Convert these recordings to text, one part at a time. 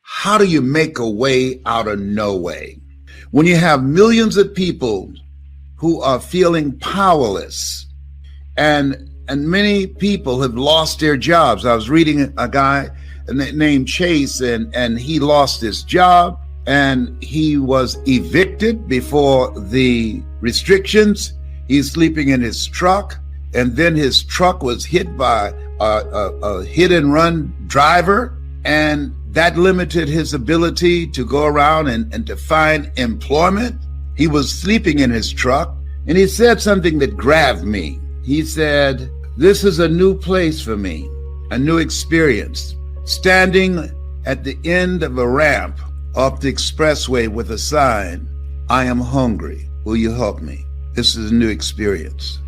how do you make a way out of no way? When you have millions of people who are feeling powerless, and many people have lost their jobs. I was reading a guy named Chase, and he lost his job, and he was evicted before the restrictions. He's sleeping in his truck, and then his truck was hit by a hit and run driver, and that limited his ability to go around and to find employment. He was sleeping in his truck, and he said something that grabbed me. He said, "This is a new place for me, a new experience. Standing at the end of a ramp off the expressway with a sign, 'I am hungry. Will you help me?' This is a new experience."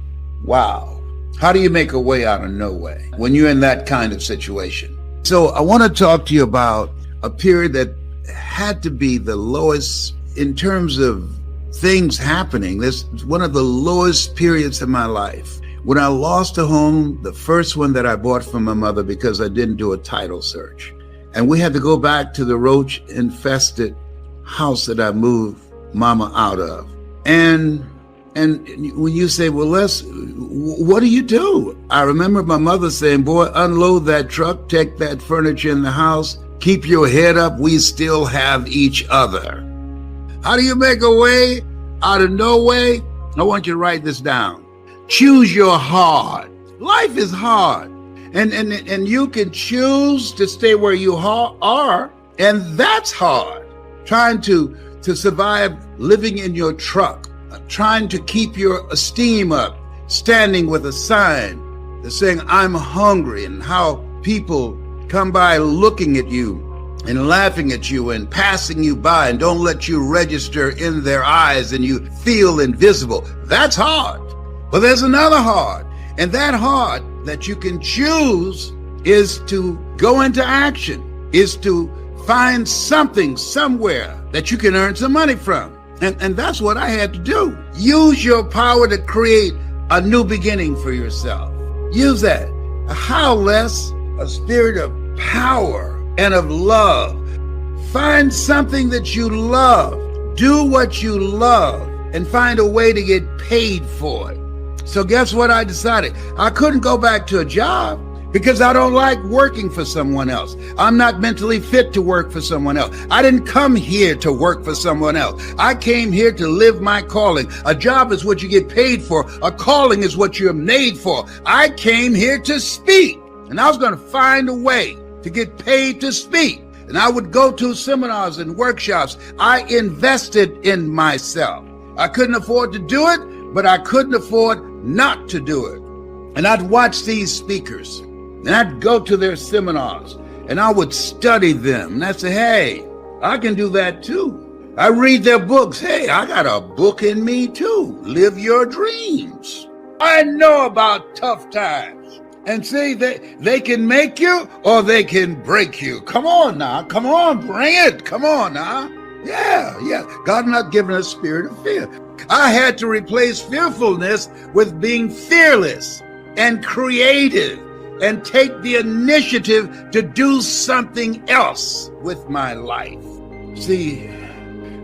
Wow. How do you make a way out of no way when you're in that kind of situation? So I want to talk to you about a period that had to be the lowest in terms of things happening. This is one of the lowest periods of my life. When I lost a home, the first one that I bought from my mother because I didn't do a title search. And we had to go back to the roach-infested house that I moved mama out of. And when you say, well, Les, what do you do? I remember my mother saying, boy, unload that truck, take that furniture in the house, keep your head up, we still have each other. How do you make a way out of no way? I want you to write this down. Choose your hard. Life is hard. And you can choose to stay where you are, and that's hard. Trying to survive living in your truck, trying to keep your esteem up, standing with a sign that's saying, "I'm hungry," and how people come by looking at you and laughing at you and passing you by and don't let you register in their eyes and you feel invisible. That's hard. But there's another hard, and that hard that you can choose is to go into action, is to find something somewhere that you can earn some money from. And that's what I had to do. Use your power to create a new beginning for yourself. Use that. How less? A spirit of power and of love. Find something that you love. Do what you love and find a way to get paid for it. So guess what I decided? I couldn't go back to a job because I don't like working for someone else. I'm not mentally fit to work for someone else. I didn't come here to work for someone else. I came here to live my calling. A job is what you get paid for. A calling is what you're made for. I came here to speak, and I was going to find a way to get paid to speak. And I would go to seminars and workshops. I invested in myself. I couldn't afford to do it, but I couldn't afford not to do it. And I'd watch these speakers, and I'd go to their seminars, and I would study them. And I'd say, hey, I can do that too. I read their books. Hey, I got a book in me too. Live your dreams. I know about tough times. And see, they can make you or they can break you. Come on now. Come on, bring it. Come on now. Yeah. God not given us a spirit of fear. I had to replace fearfulness with being fearless and creative and take the initiative to do something else with my life. See,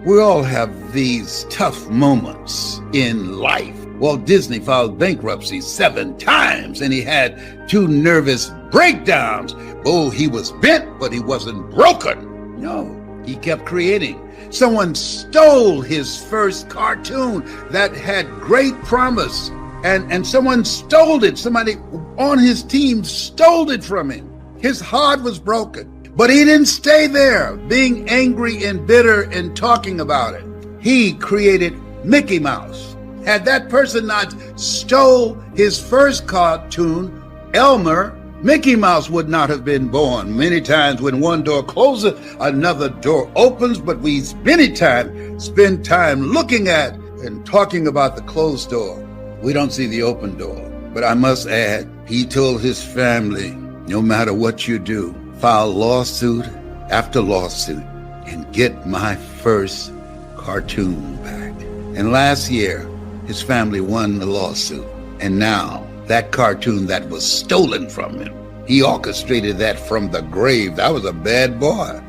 we all have these tough moments in life. Walt Disney filed bankruptcy 7 times and he had 2 nervous breakdowns. Oh, he was bent, but he wasn't broken. No, he kept creating. Someone stole his first cartoon that had great promise, and someone stole it. Somebody on his team stole it from him. His heart was broken, but he didn't stay there being angry and bitter and talking about it. He created Mickey Mouse. Had that person not stole his first cartoon, Elmer, Mickey Mouse would not have been born. Many times when one door closes, another door opens, but we many times spend time looking at and talking about the closed door. We don't see the open door. But I must add, he told his family, no matter what you do, file lawsuit after lawsuit and get my first cartoon back. And last year, his family won the lawsuit. And now, that cartoon that was stolen from him, he orchestrated that from the grave. That was a bad boy.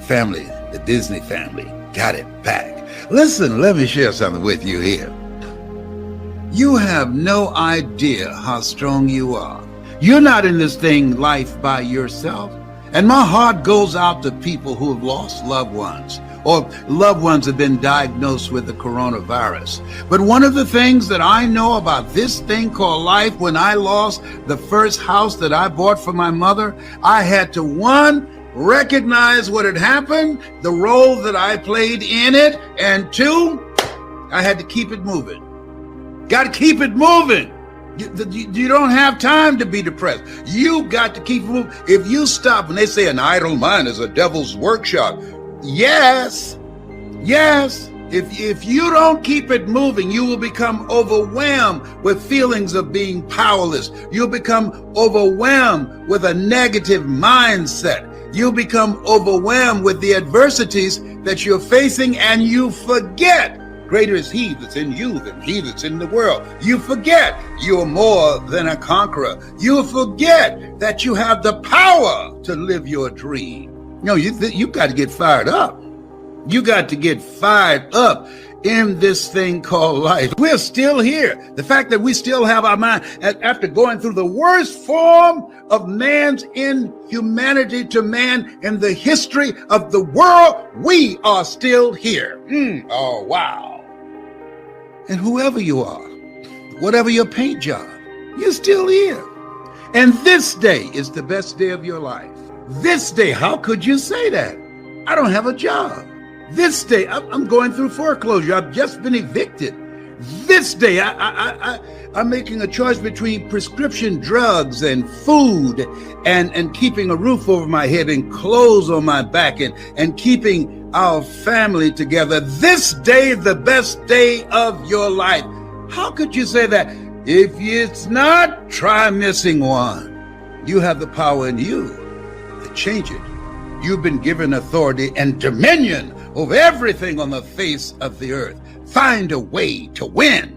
family, the Disney family, got it back. Listen, let me share something with you here. You have no idea how strong you are. You're not in this thing life by yourself. And my heart goes out to people who have lost loved ones, or loved ones have been diagnosed with the coronavirus. But one of the things that I know about this thing called life, when I lost the first house that I bought for my mother, I had to, one, recognize what had happened, the role that I played in it, and two, I had to keep it moving. Got to keep it moving. You don't have time to be depressed. You got to keep moving. If you stop, and they say an idle mind is a devil's workshop. Yes. If you don't keep it moving, you will become overwhelmed with feelings of being powerless. You'll become overwhelmed with a negative mindset. You'll become overwhelmed with the adversities that you're facing, and you forget greater is he that's in you than he that's in the world. You forget you are more than a conqueror. You forget that you have the power to live your dream. No, you got to get fired up. You got to get fired up in this thing called life. We're still here. The fact that we still have our mind, after going through the worst form of man's inhumanity to man in the history of the world, we are still here. Oh, wow. And whoever you are, whatever your paint job, you're still here. And this day is the best day of your life. This day, how could you say that? I don't have a job. This day, I'm going through foreclosure. I've just been evicted. This day, I'm making a choice between prescription drugs and food and keeping a roof over my head and clothes on my back and keeping our family together. This day, the best day of your life. How could you say that? If it's not, try missing one. You have the power in you to change it. You've been given authority and dominion over everything on the face of the earth. Find a way to win.